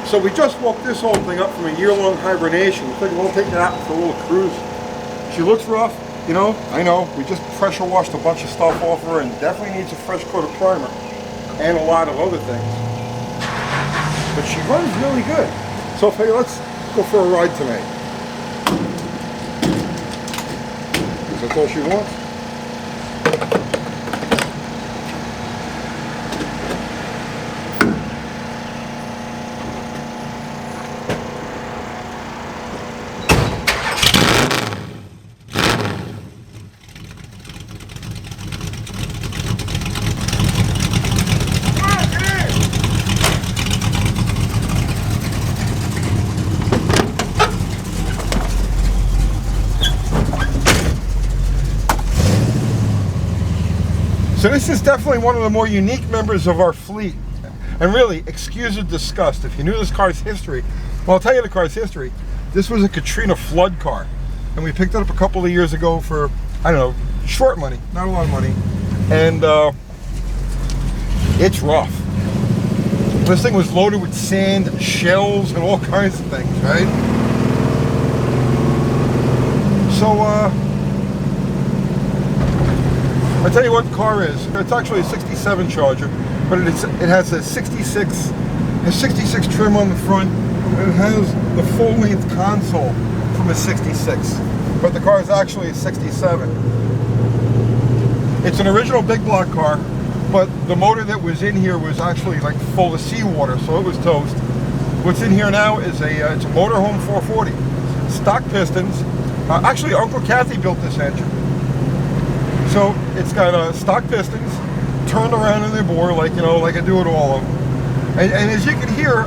So we just woke this whole thing up from a year-long hibernation. We figured we'll take it out for a little cruise. She looks rough, you know, I know. We just pressure washed a bunch of stuff off her and definitely needs a fresh coat of primer and a lot of other things. But she runs really good. So I figured let's go for a ride tonight. Because that's all she wants. So this is definitely one of the more unique members of our fleet. And really, excuse the disgust. If you knew this car's history, well, I'll tell you the car's history. This was a Katrina flood car. And we picked it up a couple of years ago for, I don't know, short money, not a lot of money. And it's rough. This thing was loaded with sand, shells, and all kinds of things, right? So, I'll tell you what the car is. It's actually a 67 Charger, but it has a 66 trim on the front. It has the full-length console from a 66, but the car is actually a 67. It's an original big block car, but the motor that was in here was actually like full of seawater, so it was toast. What's in here now is it's a motorhome 440, stock pistons. Actually, Uncle Kathy built this engine. So it's got stock pistons turned around in the bore, like, you know, like I do at all of them. And as you can hear,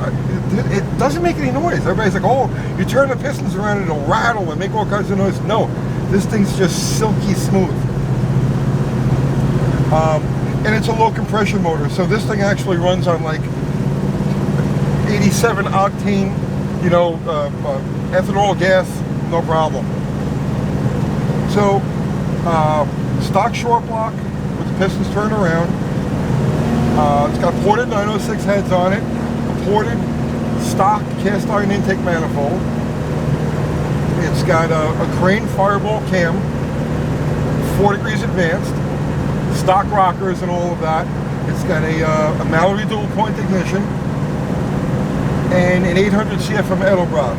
it doesn't make any noise. Everybody's like, oh, you turn the pistons around and it'll rattle and make all kinds of noise. No, this thing's just silky smooth. And it's a low compression motor, so this thing actually runs on like 87 octane, you know, ethanol gas, no problem. So, stock short block with the pistons turned around. It's got ported 906 heads on it, a ported stock cast iron intake manifold. It's got a crane fireball cam, 4 degrees advanced, stock rockers and all of that. It's got a Mallory dual point ignition and an 800 CFM Edelbrock.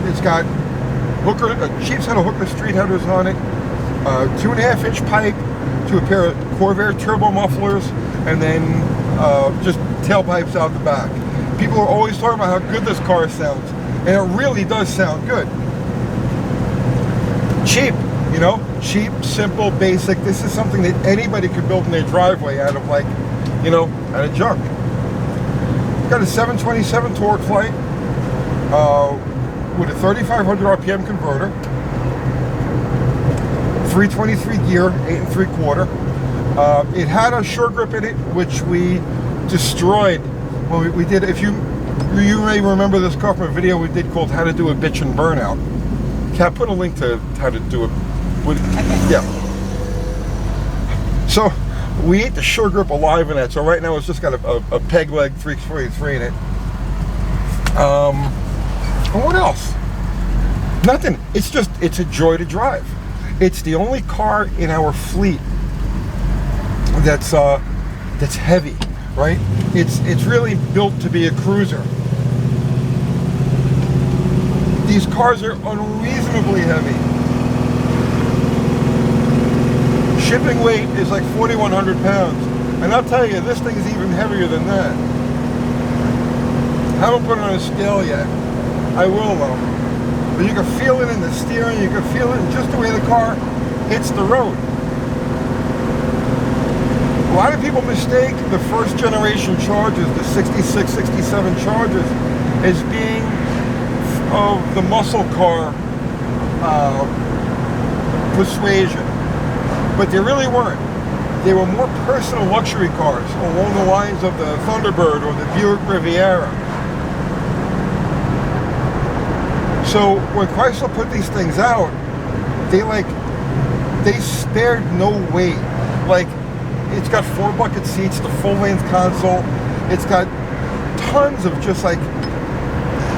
It's got a cheap set of Hooker street headers on it. 2.5-inch pipe to a pair of Corvair turbo mufflers, and then just tailpipes out the back. People are always talking about how good this car sounds, and it really does sound good. Cheap, you know, cheap, simple, basic. This is something that anybody could build in their driveway out of, like, you know, out of junk. Got a 727 torque flight with a 3,500 RPM converter. 323 gear, 8 3/4. It had a short grip in it, which we destroyed when we did. If you may remember this car from a video we did called "How to Do a Bitch and Burnout." Cat, put a link to how to do it. Yeah. So we ate the short grip alive in that. So right now it's just got a peg leg 343 in it. And what else? Nothing. It's a joy to drive. It's the only car in our fleet that's heavy, right? It's really built to be a cruiser. These cars are unreasonably heavy. Shipping weight is like 4,100 pounds, and I'll tell you, this thing is even heavier than that. I haven't put it on a scale yet. I will though. But you can feel it in the steering, you can feel it in just the way the car hits the road. A lot of people mistake the first generation Chargers, the 66, 67 Chargers, as being of the muscle car persuasion. But they really weren't. They were more personal luxury cars along the lines of the Thunderbird or the Buick Riviera. So when Chrysler put these things out, they spared no weight. Like, it's got 4 bucket seats, the full length console. It's got tons of just like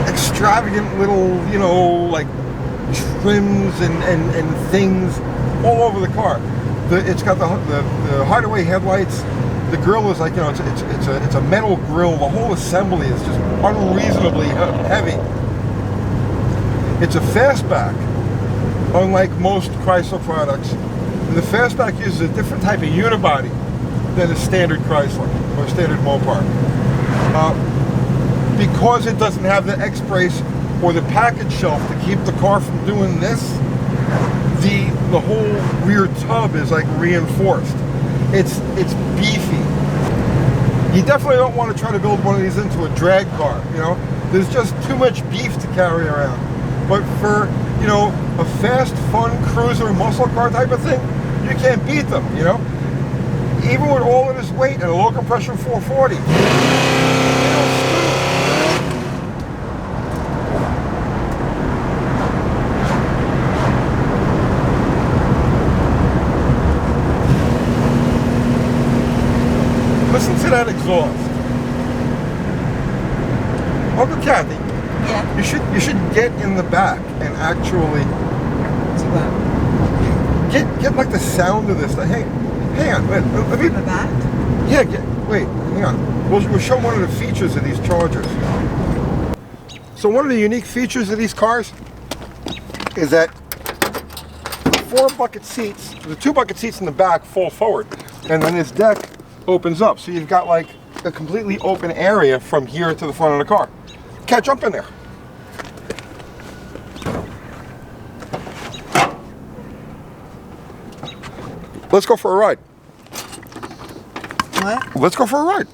extravagant little, you know, like trims and things all over the car. It's got the hideaway headlights. The grille is like, you know, it's a metal grille. The whole assembly is just unreasonably heavy. It's a fastback, unlike most Chrysler products. And the fastback uses a different type of unibody than a standard Chrysler or standard Mopar. Because it doesn't have the X-brace or the package shelf to keep the car from doing this, the whole rear tub is like reinforced. It's beefy. You definitely don't want to try to build one of these into a drag car, you know? There's just too much beef to carry around. But for, you know, a fast, fun cruiser muscle car type of thing, you can't beat them, you know? Even with all of this weight and a low compression 440, listen to that exhaust. Uncle Kathy, yeah. You should get in the back and actually get like the sound of this. Hang on, let me. In the back? Yeah, wait, hang on. We'll show one of the features of these Chargers. So one of the unique features of these cars is that the 4 bucket seats, the 2 bucket seats in the back fall forward, and then this deck opens up. So you've got like a completely open area from here to the front of the car. Cat, jump in there. Let's go for a ride. What? Let's go for a ride.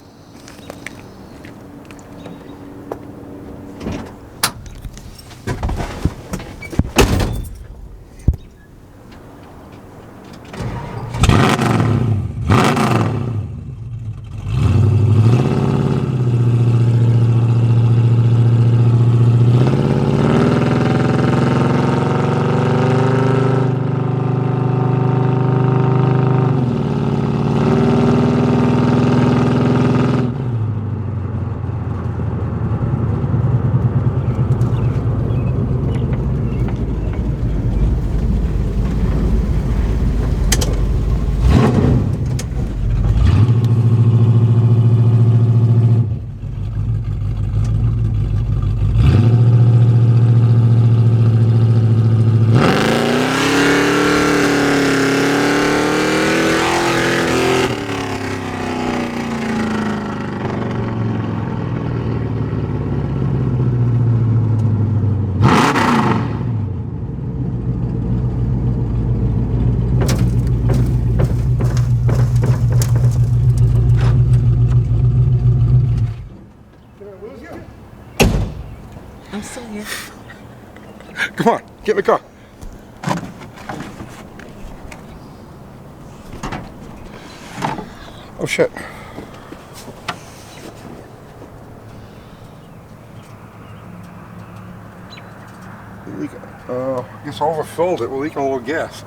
I'm still here. Come on, get in the car. Oh shit. I guess I overfilled it. We're leaking a little gas.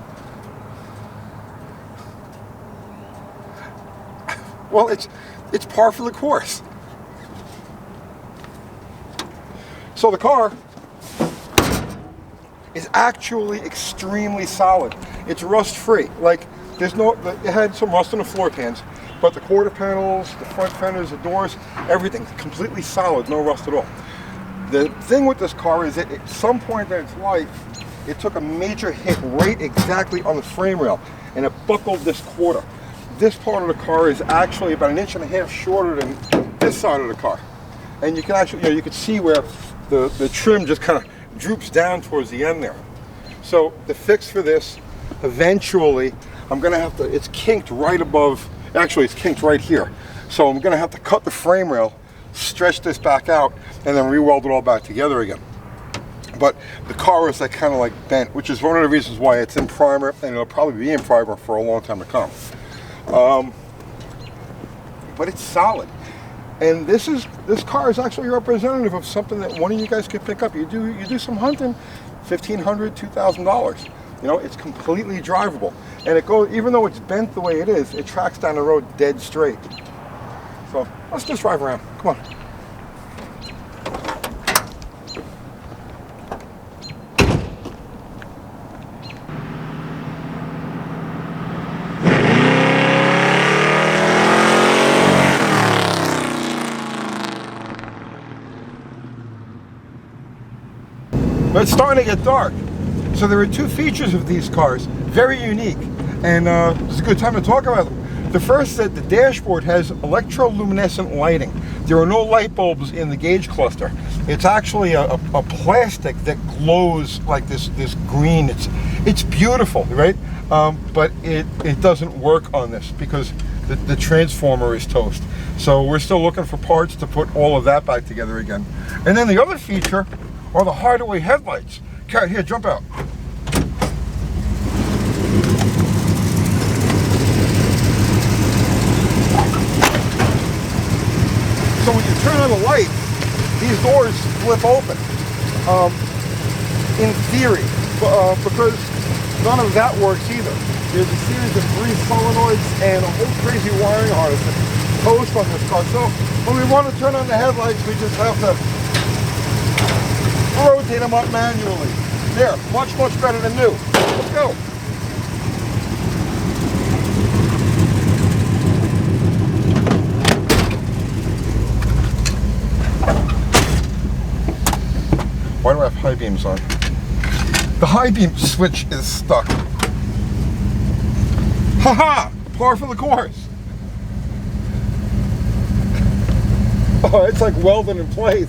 Well, it's par for the course. So the car is actually extremely solid. It's rust free. Like there's no, it had some rust on the floor pans, but the quarter panels, the front fenders, the doors, everything completely solid, no rust at all. The thing with this car is that at some point in its life, it took a major hit right exactly on the frame rail, and it buckled this quarter. This part of the car is actually about 1.5 inches shorter than this side of the car. And you can actually, you know, you can see where the trim just kind of droops down towards the end there. So the fix for this, eventually, I'm gonna have to, it's kinked right above, actually it's kinked right here. So I'm gonna have to cut the frame rail, stretch this back out, and then re-weld it all back together again. But the car is like kind of like bent, which is one of the reasons why it's in primer, and it'll probably be in primer for a long time to come. But it's solid. And this car is actually representative of something that one of you guys could pick up. You do some hunting, $1,500, $2,000. You know, it's completely drivable. And it goes, even though it's bent the way it is, it tracks down the road dead straight. So let's just drive around. Come on. But it's starting to get dark. So there are two features of these cars, very unique, and it's a good time to talk about them. The first is that the dashboard has electroluminescent lighting. There are no light bulbs in the gauge cluster. It's actually a plastic that glows like this green. It's beautiful, right? But it doesn't work on this because the transformer is toast. So we're still looking for parts to put all of that back together again. And then the other feature are the hideaway headlights. Cat, here, jump out. So when you turn on the light, these doors flip open. In theory, because none of that works either. There's a series of 3 solenoids and a whole crazy wiring harness that toast on this car. So when we want to turn on the headlights, we just have to rotate them up manually. There, much better than new. Let's go. Why do I have high beams on? The high beam switch is stuck. Haha! Par for the course. Oh, it's like welded in place.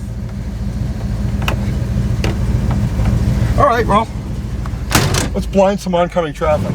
All right, well, let's blind some oncoming traffic.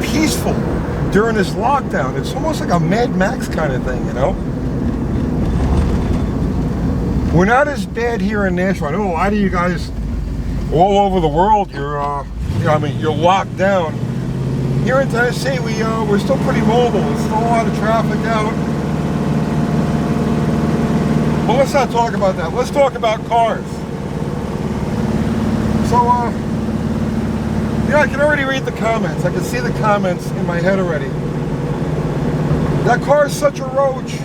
Peaceful during this lockdown. It's almost like a Mad Max kind of thing, you know? We're not as bad here in Nashville. I know a lot of you guys all over the world, you're locked down. Here in Tennessee, we're still pretty mobile. There's still a lot of traffic out. But let's not talk about that. Let's talk about cars. So, yeah, I can already read the comments. I can see the comments in my head already. That car is such a roach.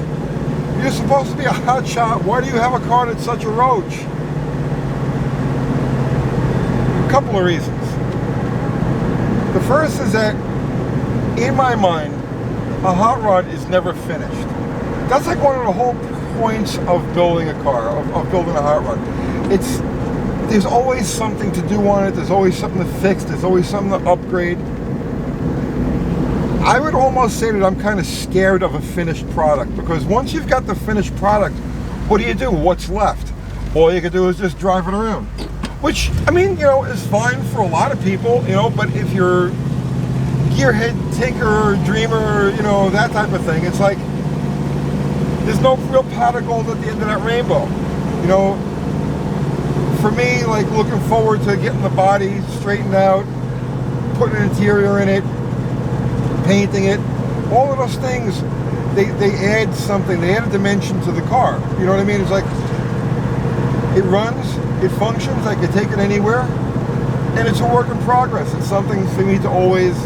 You're supposed to be a hot shot. Why do you have a car that's such a roach? A couple of reasons. The first is that, in my mind, a hot rod is never finished. That's like one of the whole points of building a car, of building a hot rod. There's always something to do on it. There's always something to fix. There's always something to upgrade. I would almost say that I'm kind of scared of a finished product, because once you've got the finished product, what do? What's left? All you can do is just drive it around. Which, I mean, is fine for a lot of people, but if you're gearhead, tinker, dreamer, that type of thing, it's like there's no real pot of gold at the end of that rainbow. For me, like looking forward to getting the body straightened out, putting an interior in it, painting it, all of those things, they add something, they add a dimension to the car. You know what I mean? It's like, it runs, it functions, I can take it anywhere, and it's a work in progress. It's something for me to always,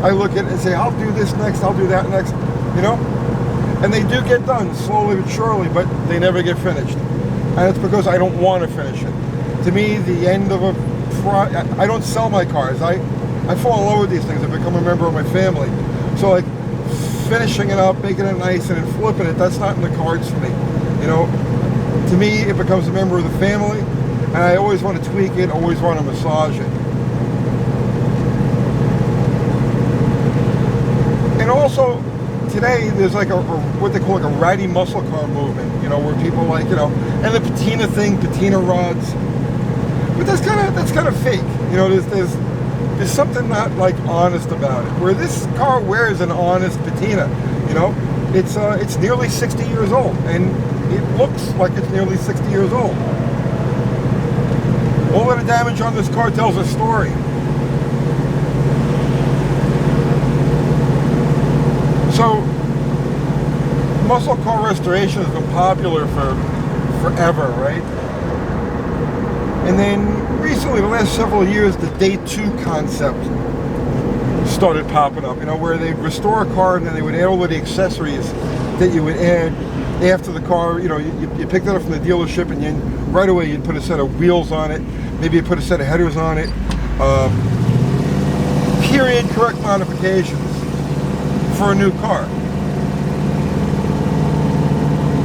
I look at it and say, I'll do this next, I'll do that next, And they do get done, slowly but surely, but they never get finished. And it's because I don't want to finish it. To me, the end of I don't sell my cars. I fall in love with these things. I become a member of my family. So like finishing it up, making it nice, and then flipping it, that's not in the cards for me. To me, it becomes a member of the family, and I always want to tweak it, always want to massage it. And also, today there's like what they call like a ratty muscle car movement, where people like, and the patina thing, patina rods. But that's kind of fake. There's something not like honest about it. Where this car wears an honest patina, it's nearly 60 years old, and it looks like it's nearly 60 years old. All of the damage on this car tells a story. muscle car restoration has been popular for forever, right? And then recently, the last several years, the day two concept started popping up, where they'd restore a car and then they would add all of the accessories that you would add after the car. You picked it up from the dealership and then right away you'd put a set of wheels on it, maybe you put a set of headers on it, period correct modifications for a new car.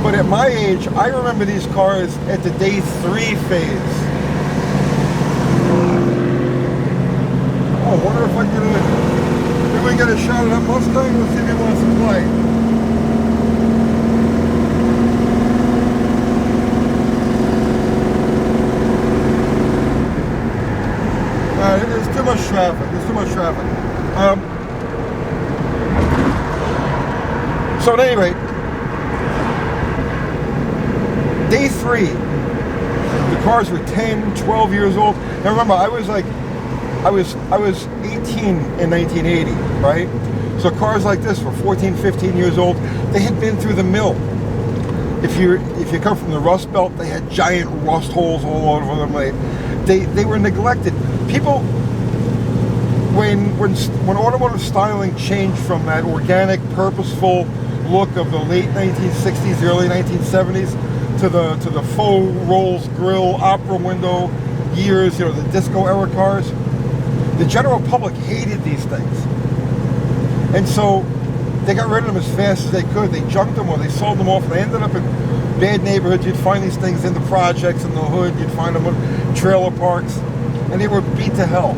But at my age, I remember these cars at the day three phase. Oh, I wonder if I can maybe we get a shot of that Mustang. Let's see if he wants to play. There's too much traffic. There's too much traffic. So at any rate, day three, the cars were 10, 12 years old. Now remember, I was 18 in 1980, right? So cars like this were 14, 15 years old. They had been through the mill. If you come from the Rust Belt, they had giant rust holes all over them. They were neglected. People, when automotive styling changed from that organic, purposeful look of the late 1960s, early 1970s to the faux Rolls grill, opera window years, the disco era cars, the general public hated these things, and so they got rid of them as fast as they could. They junked them or they sold them off. They ended up in bad neighborhoods. You'd find these things in the projects, in the hood. You'd find them in trailer parks, and they were beat to hell,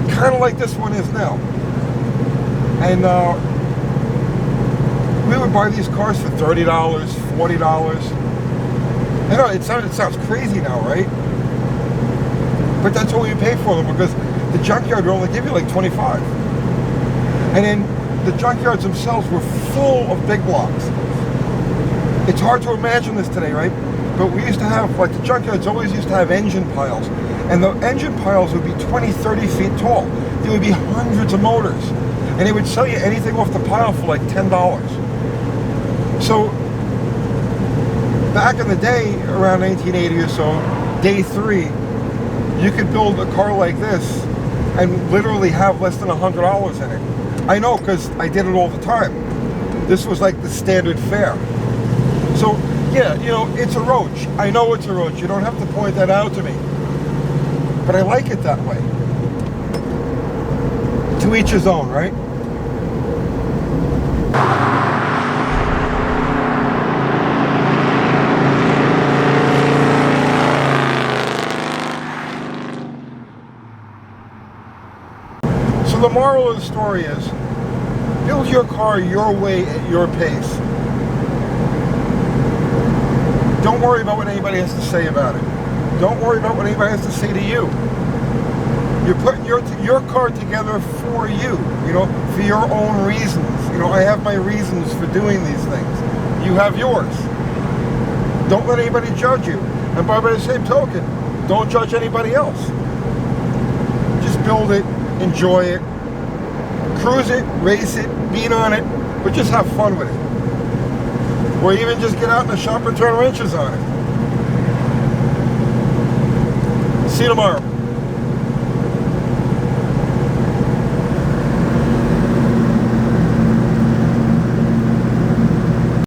kind of like this one is now. And we would buy these cars for $30, $40. I know it sounds crazy now, right? But that's all you pay for them, because the junkyard would only give you like 25. And then the junkyards themselves were full of big blocks. It's hard to imagine this today, right? But we used to have, like, the junkyards always used to have engine piles. And the engine piles would be 20, 30 feet tall. There would be hundreds of motors. And they would sell you anything off the pile for like $10. So back in the day, around 1980 or so, day three, you could build a car like this and literally have less than $100 in it. I know, because I did it all the time. This was like the standard fare. So yeah, it's a roach. I know it's a roach. You don't have to point that out to me. But I like it that way. To each his own, right? So the moral of the story is, build your car your way at your pace. Don't worry about what anybody has to say about it. Don't worry about what anybody has to say to you. You're putting your car together for you, for your own reasons. I have my reasons for doing these things. You have yours. Don't let anybody judge you. And by the same token, don't judge anybody else. Just build it, enjoy it, cruise it, race it, beat on it, but just have fun with it. Or even just get out in the shop and turn wrenches on it. See you tomorrow.